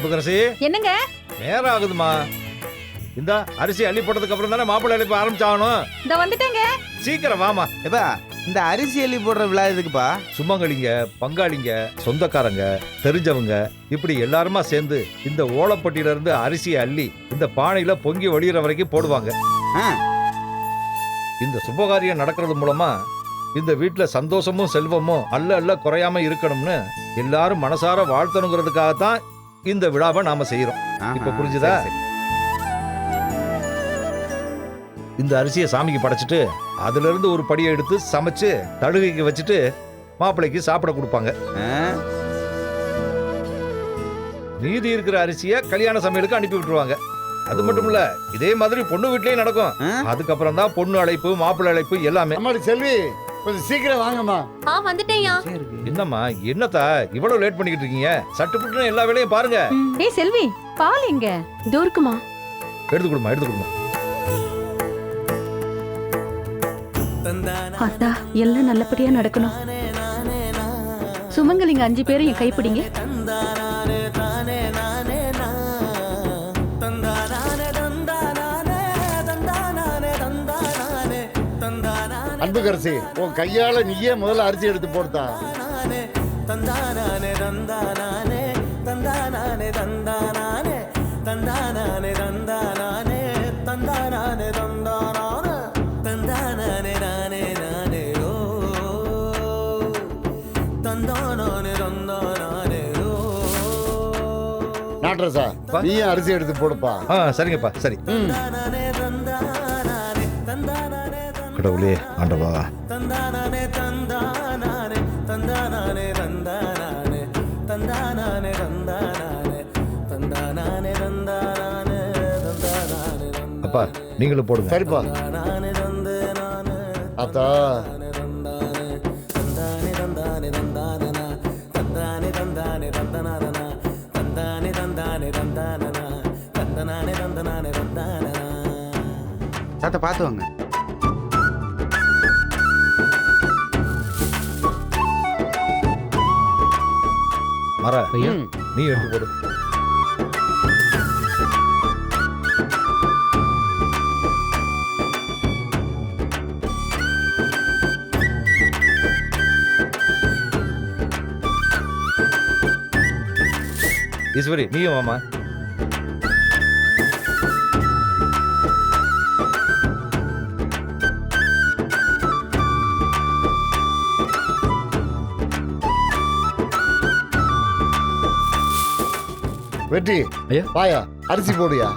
அன்புக்கரசி என்னங்க நேரம் ஆகுதுமா. இந்த அரிசி அள்ளி போட்டதுக்கு அப்புறம் தானே மாப்பிள்ளை அழைப்பு ஆரம்பிச்சாகணும். இந்த வந்துட்டேங்க. சீக்கிரம் வாமா. எப்பா இந்த அரிசி அள்ளி போடுற விழா எதுக்குப்பா? சுமங்கலிங்க, பங்காளிங்க, சொந்தக்காரங்க, தெரிஞ்சவங்க இப்படி எல்லாருமா சேர்ந்து இந்த ஓலப்பட்டியில இருந்து அரிசியை அள்ளி இந்த பானையில பொங்கி வழியிற வரைக்கும் போடுவாங்க. இந்த சுபகாரியம் நடக்கிறது மூலமா இந்த வீட்டுல சந்தோஷமும் செல்வமும் அல்ல குறையாம இருக்கணும்னு எல்லாரும் மனசார வாழ்த்தணுங்கிறதுக்காகத்தான் இந்த விழாவை நாம செய்யறோம். இப்ப புரிஞ்சுதா? இந்த அரிசியை சாமிக்கு படைச்சிட்டு அதுல இருந்து ஒரு படியை எடுத்து சமைச்சு தழுகைக்கு வச்சுட்டு மாப்பிள்ளைக்கு சாப்பிட கொடுப்பாங்க. மீதி இருக்கிற அரிசியை கல்யாண சமையலுக்கு அனுப்பி விட்டுருவாங்க. அது மட்டும் இல்ல, இதே மாதிரி பொண்ணு வீட்லயும் நடக்கும். அதுக்கப்புறம் தான் பொண்ணு அழைப்பு, மாப்பிள்ளை அழைப்பு எல்லாமே. செல்வி கொஞ்சம் சீக்கிரம் வாங்கம்மா. வந்துட்டேயா. என்னம்மா என்னத்தா இவ்வளவு லேட் பண்ணிக்கிட்டு இருக்கீங்க? சட்டுப்புட்டு எல்லா வேலையும் பாருங்க. ஏய் செல்வி, பால் எங்க? இதோ இருக்குமா. எடுத்து கொடுமா. அத்தா எல்லாம் நல்லபடியா நடக்கணும். சுமங்கலிங்க 5 பேரும் என் கைப்பிடிங்க. அன்புக்கரசி உன் கையால நீயே முதல்ல அரிசி எடுத்து போடுதா. நாட்ரஸா நீயே அரிசி எடுத்து போடுப்பா. சரிங்கப்பா, சரி. கடவுளே ஆண்டவா, அப்பா நீங்களும் போடுங்க. சரிப்பா. அத்தா தாத்தா பார்த்து வாங்க. மர நீ எடுத்து போடு. ஈஸ்வரி நீயும் வாமா. வெற்றி ஐயா வாயா அரிசி போடுயா.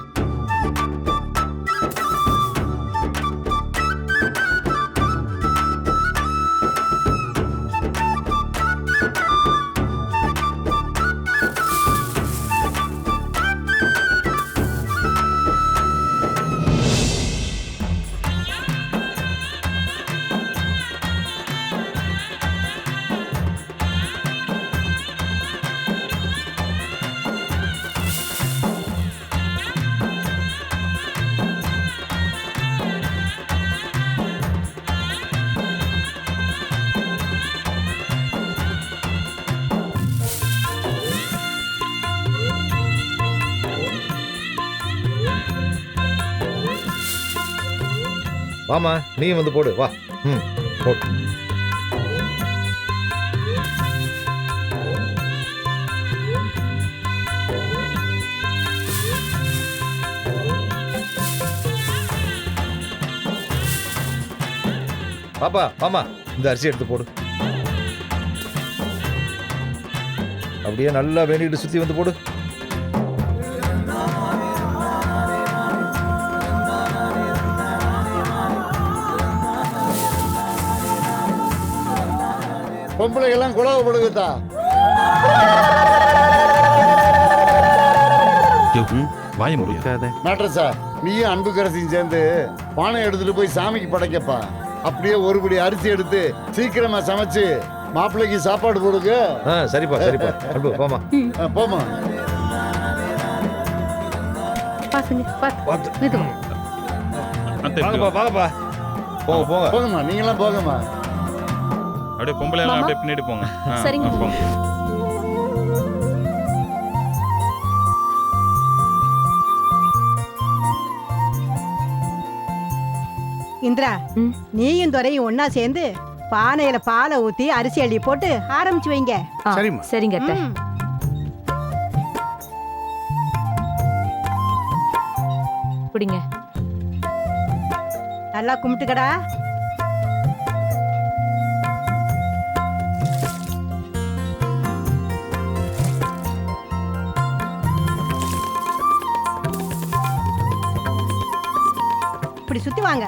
வாமா நீயும் வந்து போடு. வா. போடு. பாப்பா வாமா, இந்த அரிசி எடுத்து போடு. அப்படியே நல்லா வேண்டிட்டு சுத்தி வந்து போடு. பொம்பளைகள்லாம் குழவப்படுதா. வாய முடியாத நாட்ரஸா நீயும் அன்புக்கரசியும் சேர்ந்து பானை எடுத்துட்டு போய் சாமிக்கு படைக்கப்பா. அப்படியே ஒருபடி அரிசி எடுத்து சீக்கிரமா சமைச்சு மாப்பிள்ளைக்கு சாப்பாடு போடுங்க. சரிப்பா அன்பு போமா. போமா. வாங்கப்பா. போங்கம்மா, நீங்களாம் போங்கம்மா. அப்படியே பொம்பளை எல்லாம் அப்படியே பின்னாடி போங்க. சரிங்க. இந்திரா ம். நீயும் துரையும் ஒண்ணா சேர்ந்து பானையில பாலை ஊத்தி அரிசி அள்ளி போட்டு ஆரம்பிச்சு வைங்க. ஆ, சரிம்மா. சரிங்க அத்தை. ம். பிடிங்க. நல்லா கும்பிட்டுக்கடா. இப்படி சுத்தி வாங்க.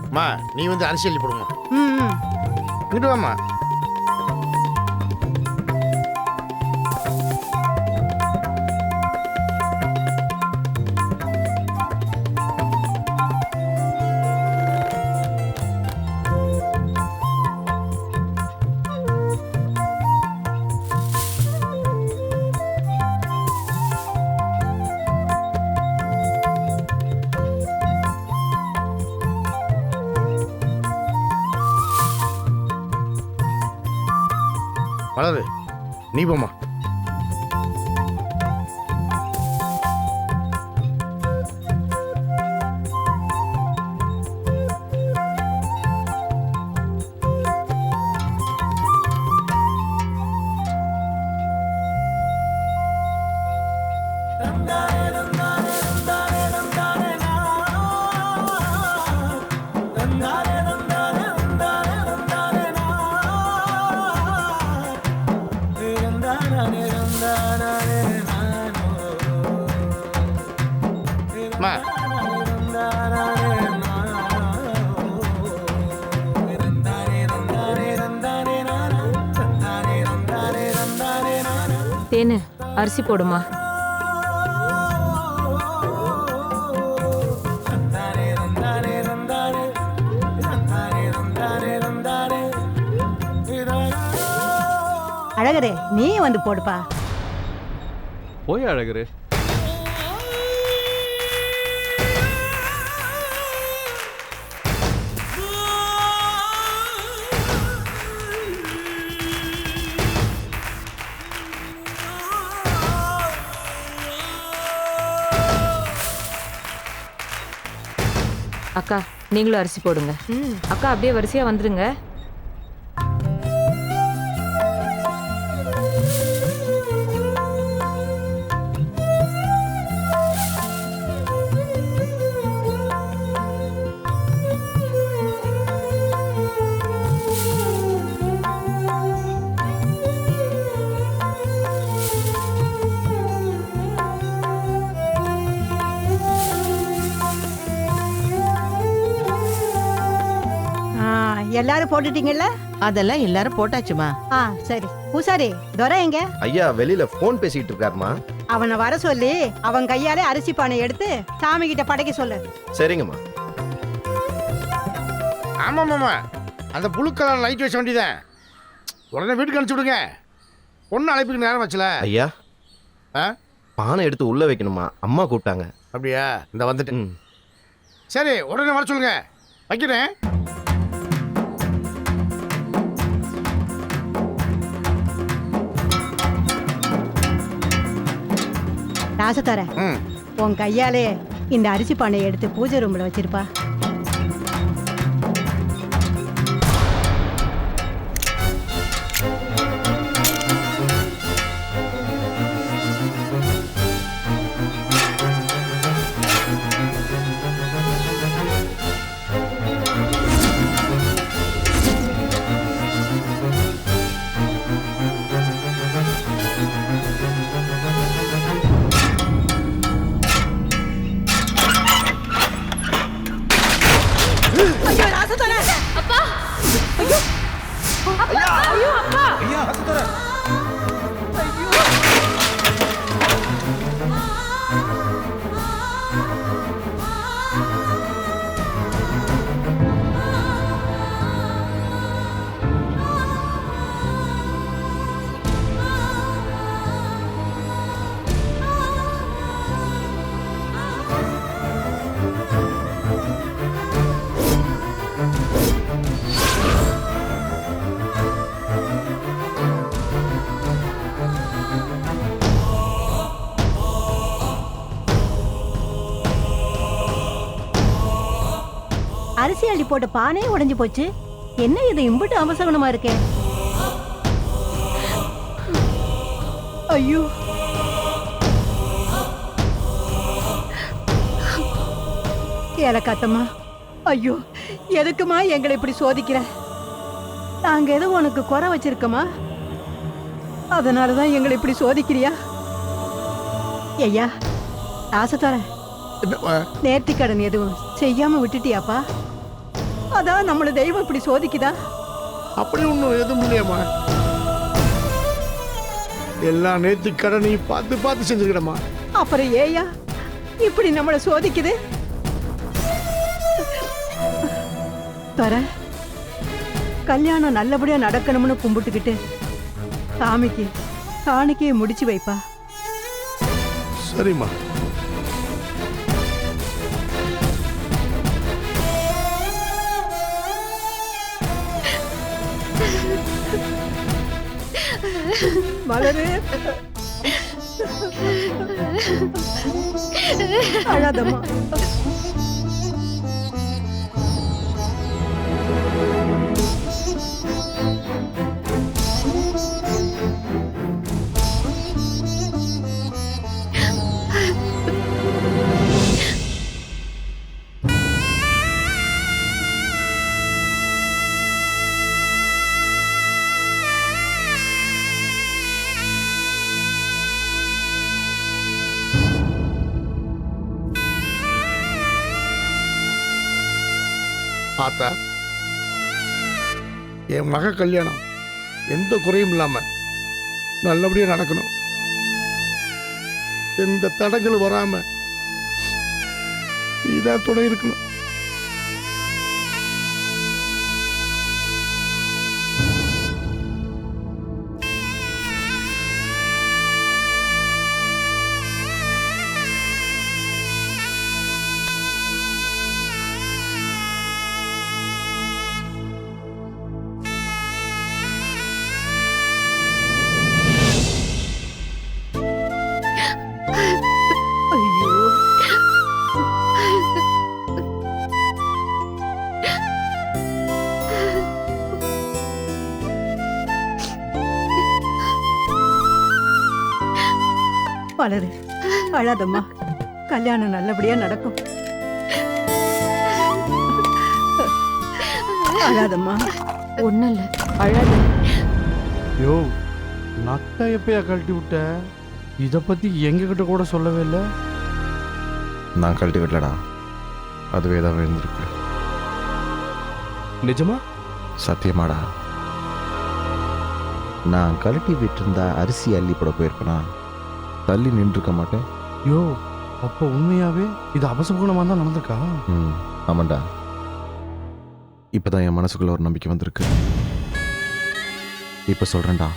அம்மா நீ வந்து அரிசி அள்ளி போடுமா ம், ம். இங்கிட்டு வாம்மா. வளரு நீ போம்மா. அம்மா தேனு அரிசி போடுமா. அழகரே நீ வந்து போடுப்பா. போய் அழகரு. அக்கா நீங்களும் அரிசி போடுங்க. அக்கா அப்படியே வரிசையா வந்துருங்க. எல்லாரும் போட்டுட்டீங்கல்ல? அதெல்லாம் எல்லாரும் போட்டாச்சுமா. ஆ சரி. பூசாரி துரை எங்க? ஐயா வெளியில போன் பேசிட்டு இருக்காருமா. அவனை வர சொல்லி அவன் கையாலே அரிசி பானை எடுத்து சாமி கிட்ட படைக்க சொல்லு. சரிங்கம்மா. ஆமாம்மாம்மா அந்த புழு கலர் லைட் வச்ச வேண்டியதான். உடனே வீட்டுக்கு அனுப்பிச்சு விடுங்க. பொண்ணு அழைப்புக்கு நேரம் வச்சல. ஐயா பானை எடுத்து உள்ள வைக்கணுமா, அம்மா கூப்பிட்டாங்க. அப்படியா? இந்த வந்துட்டு சரி உடனே வர சொல்லுங்க. வைக்கிறேன். ராசத்தர உன் கையாலே இந்த அரிசி பானையை எடுத்து பூஜை ரூம்ல வச்சிருப்பா. அரிசி அள்ளி போட்ட பானையே உடைஞ்சு போச்சு. என்ன இது இம்புட்டு அவசகுணமா இருக்கே? ஐயோ, ஏலக்காத்தம்மா, ஐயோ, எதுக்குமா எங்களை இப்படி சோதிக்கிற? நாங்க எதுவும் உனக்கு குறை வச்சிருக்கோமா? அதனாலதான் எங்களை இப்படி சோதிக்கிறியா? ஐயா, ஆசை தரேன். நேர்த்திக்கடன் எதுவும் செய்யாம விட்டுட்டியாப்பா? அதான் நம்மள தெய்வம் இப்படி சோதிக்குதா? அப்படி ஒன்றும் எதுவும் இல்லையாம்மா. எல்லா நேர்த்தி கடனையும் பார்த்து பார்த்து செஞ்சுக்கிடமா. அப்புறம் ஏயா இப்படி நம்மள சோதிக்குது? தர கல்யாணம் நல்லபடியா நடக்கணும்னு கும்பிட்டுக்கிட்டு சாமிக்கு காணிக்கையை முடிச்சு வைப்பா. சரிம்மா. மலரு, அழாதம்மா. ஆத்தா, என் மக கல்யாணம் எந்த குறையும் இல்லாம நல்லபடியா நடக்கணும். எந்த தடங்களும் வராம இதான் துணை இருக்கணும். ஐயோ, மலரு, அழாதம்மா. கல்யாணம் நல்லபடியா நடக்கும். அழாதம்மா. ஒண்ணும் இல்ல, அழாத. யோ, நக்கா எப்பயா கழட்டி விட்ட? இதை பத்தி எங்க கிட்ட கூட சொல்லவே இல்லை. நான் கழட்டி விடலடா, அதுவே தான் விழுந்திருக்கு. நிஜமா? சத்தியமாடா. நான் கழட்டி விட்டுருந்தா அரிசி அள்ளி போட போயிருப்பேனா? தள்ளி நின்றுருக்க மாட்டேன். யோ, அப்போ உண்மையாவே இது அபசகுணமா தான் நடந்திருக்கா? ஆமாண்டா. இப்பதான் என் மனசுக்குள்ள ஒரு நம்பிக்கை வந்திருக்கு. இப்ப சொல்றேன்டா,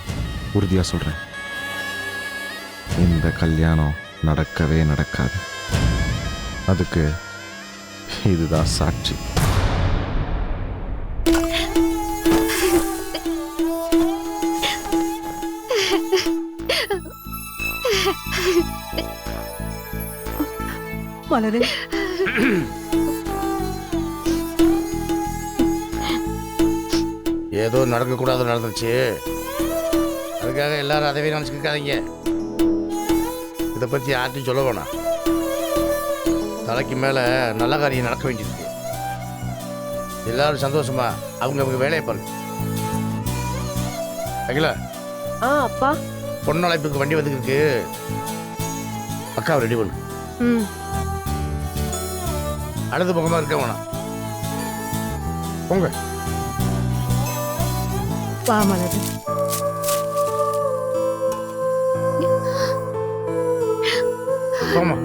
உறுதியா சொல்றேன், இந்த கல்யாணம் நடக்கவே நடக்காது. அதுக்கு இதுதான் சாட்சி. மலரு, ஏதோ நடக்கக்கூடாது நடந்துச்சு, அதுக்காக எல்லாரும் அதவே நினச்சிக்காதீங்க. இதை பற்றி யார்ட்டையும் சொல்ல வேணாம். தலைக்கு மேலே நல்ல காரியம் நடக்க வேண்டியிருக்கு. எல்லாரும் சந்தோஷமா அவங்க வேலையை பாருங்க. அகிலா, அப்பா. பொண்ணு அழைப்புக்கு வண்டி வந்துருக்கு, அக்காவை ரெடி பண்ணு. அடுத்த பக்கமாக இருக்க வேணாம், போங்க. வா மலரு. போமா.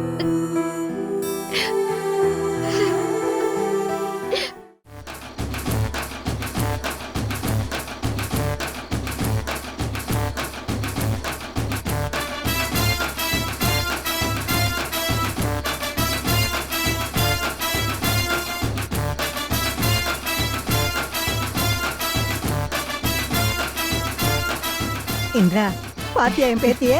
இந்திரா, பாத்தியா என் பேத்தியே?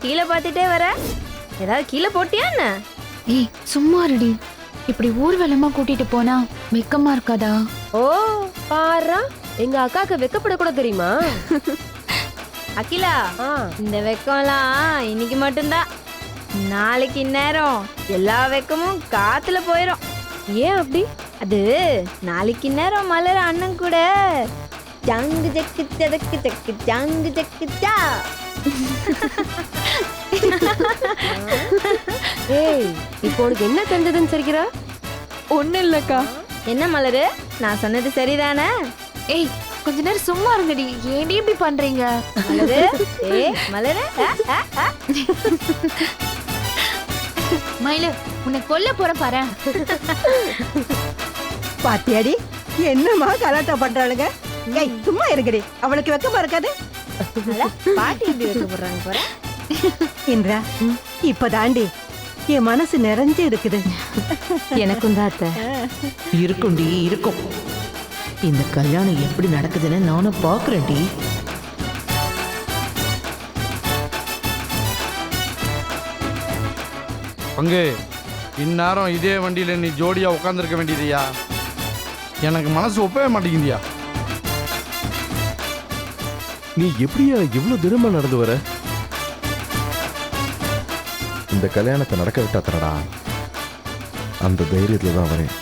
கீழே பார்த்துட்டே வர? ஏதாவது கீழே போட்டியா என்ன? ஏய் சும்மா இருடி. இப்படி ஊர்வலமா கூட்டிட்டு போனா வெக்கமா இருக்காதா? ஓ பாரா, எங்க அக்காக்கு வெக்கப்படக்கூட தெரியுமா? அகிலா, இந்த வெக்கம்லாம் இன்னைக்கு மட்டும்தான். நாளைக்கு இந்நேரம் எல்லா வெக்கமும் காத்துல போயிடும். ஏன் அப்படி? அது நாளைக்கு நேரம் மலர அண்ணன் கூட ஜங்கு ஜக்கு ஜதக்கு ஜக்கு ஜங்கு ஜக்கு ஜா. ஏய், இப்போ உனக்கு என்ன தெரிஞ்சதுன்னு சரிக்கிறா? ஒண்ணும் இல்லக்கா. என்ன மலரு, நான் சொன்னது சரிதானே? ஏய் கொஞ்ச நேரம் சும்மா இருங்கடி. ஏன்டி இப்படி பண்றீங்க? மலரு, ஏய் மலரு, மயிலு உன்னை கொல்ல போற பாரு. பாத்தியாடி என்னமா கலாட்டா பண்றாளுங்க. ஏய் சும்மா இருக்கடி, அவளுக்கு வெக்கமா இருக்காது. பாட்டி எப்படி வைக்கப்படுறாங்க பாரு. இந்திரா, இப்பதாண்டி என் மனசு நிறைஞ்சு இருக்குது. எனக்கும் தான் அத்தை. இருக்கும்டி இருக்கும். இந்த கல்யாணம் எப்படி நடக்குதுன்னு நானும் பாக்குறேன்டி. பங்கு இந்நேரம் இதே வண்டியில நீ ஜோடியா உட்காந்துருக்க வேண்டியதுயா. எனக்கு மனசு ஒப்பவே மாட்டேங்குதியா. நீ எப்படியா இவ்வளவு தினமா நடந்து வர? இந்த கல்யாணத்தை நடக்க விட்டா தரடா. அந்த தைரியத்துல தான் வரேன்.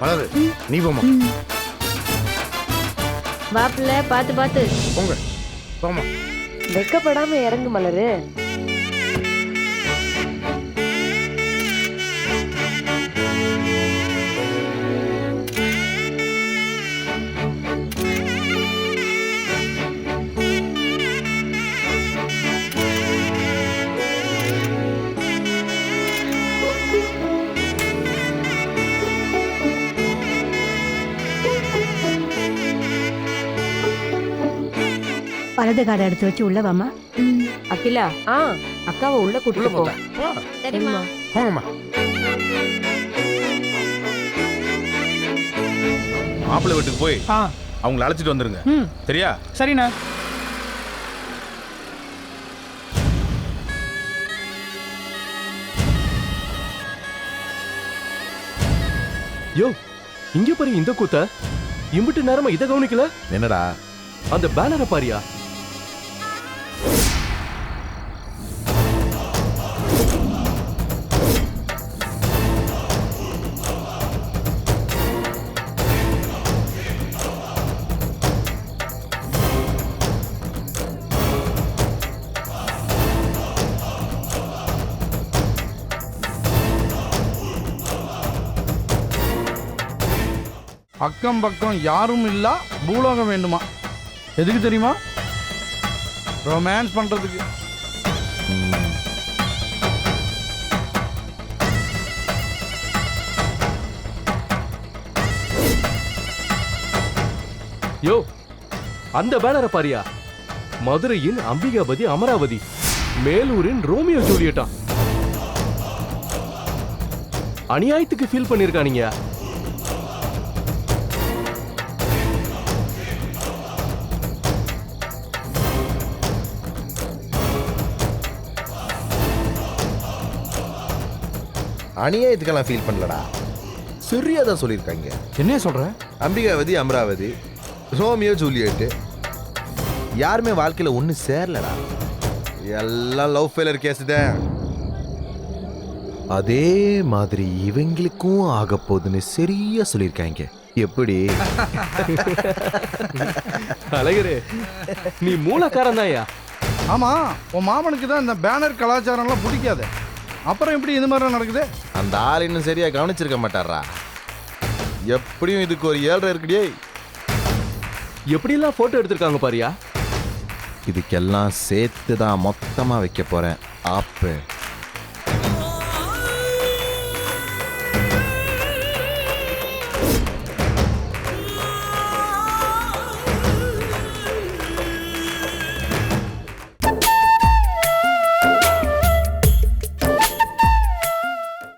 மலரு, நீ போமா. வாப்பிள்ள பார்த்து பார்த்து போங்க போமா. வெக்கப்படாம இறங்கு மலரு. வலது காடை எடுத்து வச்சு உள்ள வாமா. அகிலா, அக்காவை உள்ள உள்ள கூட்டிட்டு போ. போத்தா. போ. சரிம்மா. போங்கம்மா. மாப்பிள்ளை வீட்டுக்கு போய் அவங்களை அழைச்சிட்டு வந்துருங்க. சரியா? சரிண்ணா. யோ, இங்க பாரு இந்த கூத்த. இம்பிட்டு நேரமா இதை கவனிக்கல. என்னடா அந்த பேனரை பாரியா. அக்கம் பக்கம் யாரும் இல்ல பூலோகம் வேண்டுமா? எதுக்கு தெரியுமா? ரொமான்ஸ் பண்றதுக்கு. யோ, அந்த பேனரை பாரியா. மதுரையின் அம்பிகாபதி அமராவதி, மேலூரின் ரோமியோ ஜூலியட்டா. அநியாயத்துக்கு ஃபீல் பண்ணிருக்கானீங்க. அநியாயத்துக்கெல்லாம் ஃபீல் பண்ணலடா. சரியா தான் சொல்லியிருக்காங்க. என்ன சொல்ற? அம்பிகாவதி அமராவதி, ரோமியோ ஜூலியட் யாருமே வாழ்க்கையில ஒண்ணு சேரலடா. எல்லாம் லவ் ஃபெயிலியர் கேஸ் தான். அதே மாதிரி இவங்களுக்கும் ஆக போகுதுன்னு சரியா சொல்லியிருக்காங்க. எப்படி? அழகரே, நீ மூலக்காரன் தான்யா. ஆமா, உன் மாமனுக்கு தான் இந்த பேனர் கலாச்சாரம்லாம் பிடிக்காது. அப்புறம் எப்படி இந்த மாதிரி நடக்குது? அந்த ஆள் இன்னும் சரியா கவனிச்சிருக்க மாட்டாரா. எப்படியும் இதுக்கு ஒரு 7.5 இருக்குடியே. எப்படியெல்லாம் போட்டோ எடுத்திருக்காங்க பாரியா. இதுக்கெல்லாம் சேர்த்து தான் மொத்தமா வைக்க போறேன் ஆப்பு.